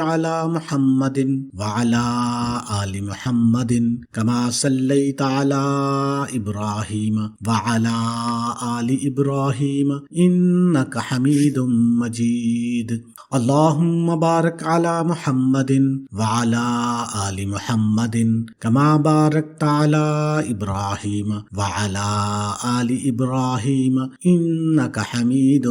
علی محمد وعلی آل محمد کما صلیت علی ابراہیم وعلی آل ابراہیم انک حمید مجید اللہم بارک علی محمد وعلی آل محمد کما بارکت علی ابراہیم وعلی آل ابراہیم انک حمید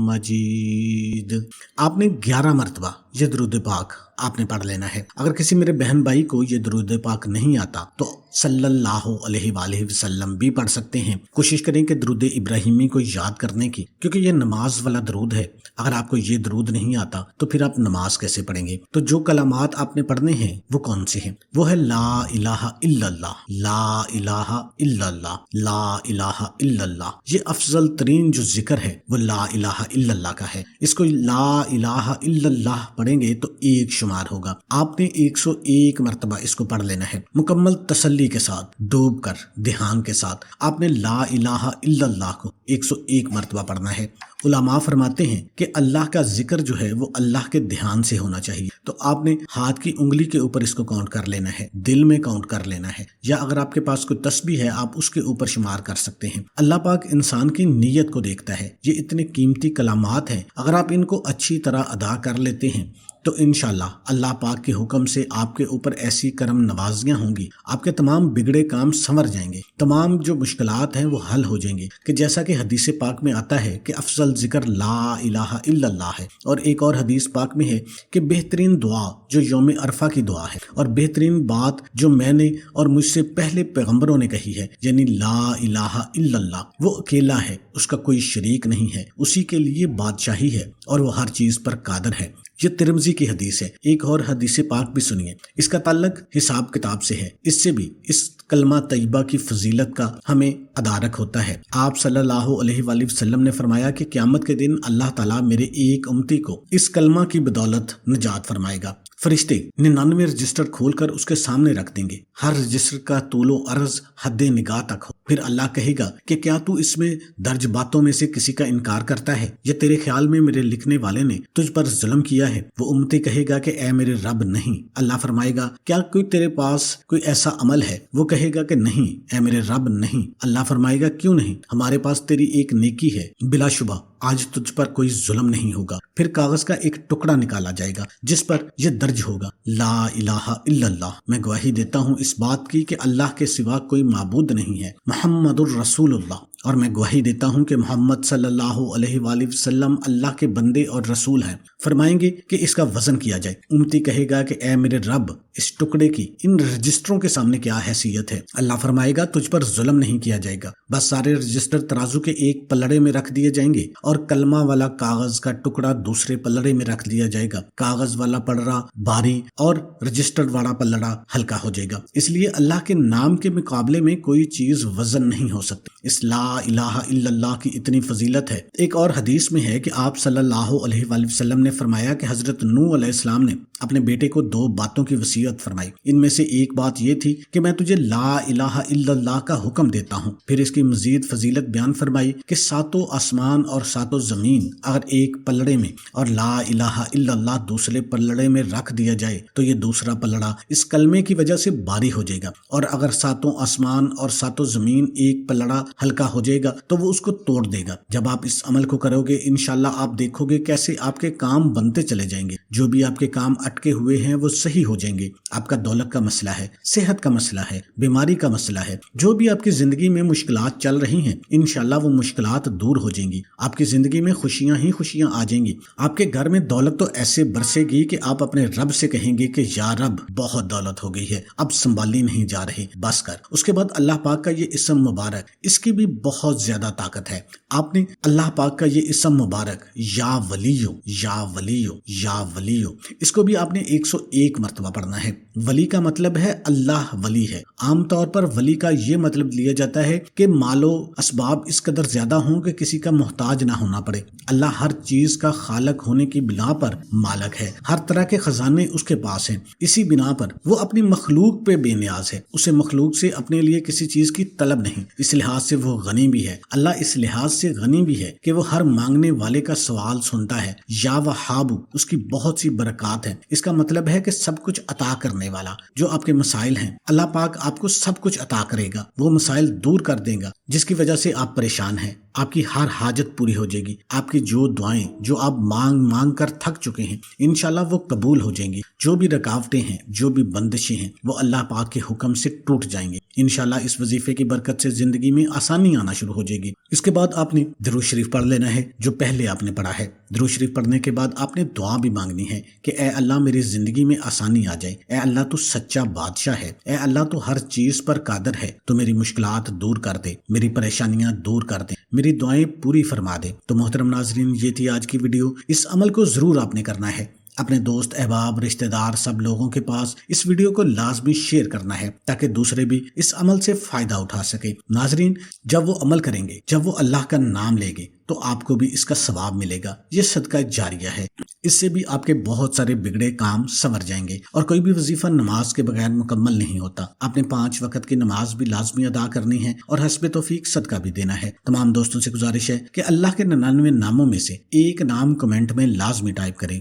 مجید۔ آپ نے 11 مرتبہ یہ درود پاک آپ نے پڑھ لینا ہے۔ اگر کسی میرے بہن بھائی کو یہ درود پاک نہیں آتا تو صلی اللہ علیہ وآلہ وسلم بھی پڑھ سکتے ہیں۔ کوشش کریں کہ درود ابراہیمی کو یاد کرنے کی، کیونکہ یہ نماز والا درود ہے۔ اگر آپ کو یہ درود نہیں آتا تو پھر آپ نماز کیسے پڑھیں گے؟ تو جو کلمات آپ نے پڑھنے ہیں وہ کون سے ہیں؟ وہ ہے لا الہ الا اللہ، لا الہ الا اللہ، لا الہ الا اللہ۔ یہ افضل ترین جو ذکر ہے وہ لا الہ الا اللہ کا ہے۔ اس کو لا الہ الا اللہ پڑھیں گے تو 1 شمار ہوگا۔ آپ نے 101 مرتبہ اس کو پڑھ لینا ہے، مکمل تسلی کے ساتھ، ڈوب کر، دھیان کے ساتھ آپ نے لا الہ الا اللہ کو 101 مرتبہ پڑھنا ہے۔ علماء فرماتے ہیں کہ اللہ کا ذکر جو ہے وہ اللہ کے دھیان سے ہونا چاہیے۔ تو آپ نے ہاتھ کی انگلی کے اوپر اس کو کاؤنٹ کر لینا ہے، دل میں کاؤنٹ کر لینا ہے، یا اگر آپ کے پاس کوئی تسبیح ہے آپ اس کے اوپر شمار کر سکتے ہیں۔ اللہ پاک انسان کی نیت کو دیکھتا ہے۔ یہ اتنے قیمتی کلمات ہیں، اگر آپ ان کو اچھی طرح ادا کر لیتے ہیں تو انشاءاللہ اللہ پاک کے حکم سے آپ کے اوپر ایسی کرم نوازیاں ہوں گی، آپ کے تمام بگڑے کام سنور جائیں گے، تمام جو مشکلات ہیں وہ حل ہو جائیں گے۔ کہ جیسا کہ حدیث پاک میں آتا ہے کہ افضل ذکر لا الہ الا اللہ ہے، اور ایک اور حدیث پاک میں ہے کہ بہترین دعا جو یوم عرفہ کی دعا ہے، اور بہترین بات جو میں نے اور مجھ سے پہلے پیغمبروں نے کہی ہے، یعنی لا الہ الا اللہ، وہ اکیلا ہے، اس کا کوئی شریک نہیں ہے، اسی کے لیے بادشاہی ہے اور وہ ہر چیز پر قادر ہے۔ یہ ترمذی کی حدیث ہے۔ ایک اور حدیث پاک بھی سنیے، اس کا تعلق حساب کتاب سے ہے، اس سے بھی اس کلمہ طیبہ کی فضیلت کا ہمیں ادارک ہوتا ہے۔ آپ صلی اللہ علیہ وآلہ وسلم نے فرمایا کہ قیامت کے دن اللہ تعالیٰ میرے ایک امتی کو اس کلمہ کی بدولت نجات فرمائے گا۔ فرشتے 99 رجسٹر کھول کر اس کے سامنے رکھ دیں گے، ہر رجسٹر کا طول و عرض حد نگاہ تک ہو۔ پھر اللہ کہے گا کہ کیا تو اس میں درج باتوں میں سے کسی کا انکار کرتا ہے، یا تیرے خیال میں میرے لکھنے والے نے تجھ پر ظلم کیا ہے؟ وہ امتی کہے گا کہ اے میرے رب نہیں۔ اللہ فرمائے گا کیا کوئی تیرے پاس کوئی ایسا عمل ہے؟ وہ کہے گا کہ نہیں اے میرے رب نہیں۔ اللہ فرمائے گا کیوں نہیں؟ ہمارے پاس تیری ایک نیکی ہے، بلا شبہ آج تجھ پر کوئی ظلم نہیں ہوگا۔ پھر کاغذ کا ایک ٹکڑا نکالا جائے گا جس پر یہ درج ہوگا لا الہ الا اللہ، میں گواہی دیتا ہوں اس بات کی کہ اللہ کے سوا کوئی معبود نہیں ہے، محمد الرسول اللہ، اور میں گواہی دیتا ہوں کہ محمد صلی اللہ علیہ وآلہ وسلم اللہ کے بندے اور رسول ہیں۔ فرمائیں گے کہ اس کا وزن کیا جائے۔ امتی کہے گا کہ اے میرے رب اس ٹکڑے کی ان رجسٹروں کے سامنے کیا حیثیت ہے؟ اللہ فرمائے گا تجھ پر ظلم نہیں کیا جائے گا، بس سارے رجسٹر ترازو کے ایک پلڑے میں رکھ دیے جائیں گے اور کلمہ والا کاغذ کا ٹکڑا دوسرے پلڑے میں رکھ دیا جائے گا۔ کاغذ والا پلڑا بھاری اور رجسٹر والا پلڑا ہلکا ہو جائے گا۔ اس لیے اللہ کے نام کے مقابلے میں کوئی چیز وزن نہیں ہو سکتی۔ اس لا الہ الا اللہ کی اتنی فضیلت ہے۔ ایک اور حدیث میں ہے کہ آپ صلی اللہ علیہ وآلہ وسلم نے فرمایا کہ حضرت نوح علیہ السلام نے اپنے بیٹے کو 2 باتوں کی وصیت فرمائی۔ ان میں سے ایک بات یہ تھی کہ میں تجھے لا الہ الا اللہ کا حکم دیتا ہوں۔ پھر اس کی مزید فضیلت بیان فرمائی کہ 7 آسمان اور 7 زمین اگر ایک پلڑے میں اور لا الہ الا اللہ دوسرے پلڑے میں رکھ دیا جائے تو یہ دوسرا پلڑا اس کلمے کی وجہ سے بھاری ہو جائے گا، اور اگر 7 آسمان اور 7 زمین ایک پلڑا ہلکا ہو جائے گا تو وہ اس کو توڑ دے گا۔ جب آپ اس عمل کو کرو گے انشاءاللہ آپ دیکھو گے کیسے آپ کے کام بنتے چلے جائیں گے۔ جو بھی آپ کے کام اٹکے ہوئے ہیں وہ صحیح ہو جائیں گے۔ آپ کا دولت کا مسئلہ ہے، صحت کا مسئلہ ہے، بیماری کا مسئلہ ہے، جو بھی آپ کی زندگی میں مشکلات چل رہی ہیں انشاءاللہ وہ مشکلات دور ہو جائیں گی۔ آپ کی زندگی میں خوشیاں ہی خوشیاں آ جائیں گی۔ آپ کے گھر میں دولت تو ایسے برسے گی کہ آپ اپنے رب سے کہیں گے کہ یا رب بہت دولت ہو گئی ہے، اب سنبھالی نہیں جا رہی، بس کر۔ اس کے بعد اللہ پاک کا یہ اسم مبارک، اس کی بھی بہت زیادہ طاقت ہے۔ آپ نے اللہ پاک کا یہ اسم مبارک یا ولیو یا ولیو یا ولیو، اس کو بھی آپ نے 101 مرتبہ پڑھنا ہے۔ ولی کا مطلب ہے اللہ ولی ہے۔ عام طور پر ولی کا یہ مطلب لیا جاتا ہے کہ مال و اسباب اس قدر زیادہ ہوں کہ کسی کا محتاج نہ ہونا پڑے۔ اللہ ہر چیز کا خالق ہونے کی بنا پر مالک ہے، ہر طرح کے خزانے اس کے پاس ہیں، اسی بنا پر وہ اپنی مخلوق پہ بے نیاز ہے، اسے مخلوق سے اپنے لیے کسی چیز کی طلب نہیں، اس لحاظ سے وہ غنی بھی ہے۔ اللہ اس لحاظ سے غنی بھی ہے کہ وہ ہر مانگنے والے کا سوال سنتا ہے۔ یا وہابو، اس کی بہت سی برکات ہیں۔ اس کا مطلب ہے کہ سب کچھ عطا کرنے والا۔ جو آپ کے مسائل ہیں، اللہ پاک آپ کو سب کچھ عطا کرے گا، وہ مسائل دور کر دے گا جس کی وجہ سے آپ پریشان ہیں۔ آپ کی ہر حاجت پوری ہو جائے گی۔ آپ کی جو دعائیں جو آپ مانگ مانگ کر تھک چکے ہیں، انشاءاللہ وہ قبول ہو جائیں گی۔ جو بھی رکاوٹیں ہیں، جو بھی بندشیں ہیں، وہ اللہ پاک کے حکم سے ٹوٹ جائیں گے۔ انشاءاللہ اس وظیفے کی برکت سے زندگی میں آسانی آنا شروع ہو جائے گی۔ اس کے بعد آپ نے درود شریف پڑھ لینا ہے جو پہلے آپ نے پڑھا ہے۔ درود شریف پڑھنے کے بعد آپ نے دعا بھی مانگنی ہے کہ اے اللہ میری زندگی میں آسانی آ جائے۔ اے اللہ تو سچا بادشاہ ہے۔ اے اللہ تو ہر چیز پر قادر ہے۔ تو میری مشکلات دور کر دے، میری پریشانیاں دور کر دے، میری دعائیں پوری فرما دے۔ تو محترم ناظرین، یہ تھی آج کی ویڈیو۔ اس عمل کو ضرور آپ نے کرنا ہے۔ اپنے دوست، احباب، رشتہ دار سب لوگوں کے پاس اس ویڈیو کو لازمی شیئر کرنا ہے تاکہ دوسرے بھی اس عمل سے فائدہ اٹھا سکے۔ ناظرین، جب وہ عمل کریں گے، جب وہ اللہ کا نام لیں گے تو آپ کو بھی اس کا ثواب ملے گا۔ یہ صدقہ جاریہ ہے۔ اس سے بھی آپ کے بہت سارے بگڑے کام سنور جائیں گے۔ اور کوئی بھی وظیفہ نماز کے بغیر مکمل نہیں ہوتا۔ آپ نے 5 وقت کی نماز بھی لازمی ادا کرنی ہے اور حسب توفیق صدقہ بھی دینا ہے۔ تمام دوستوں سے گزارش ہے کہ اللہ کے 99 ناموں میں سے ایک نام کمنٹ میں لازمی ٹائپ کریں۔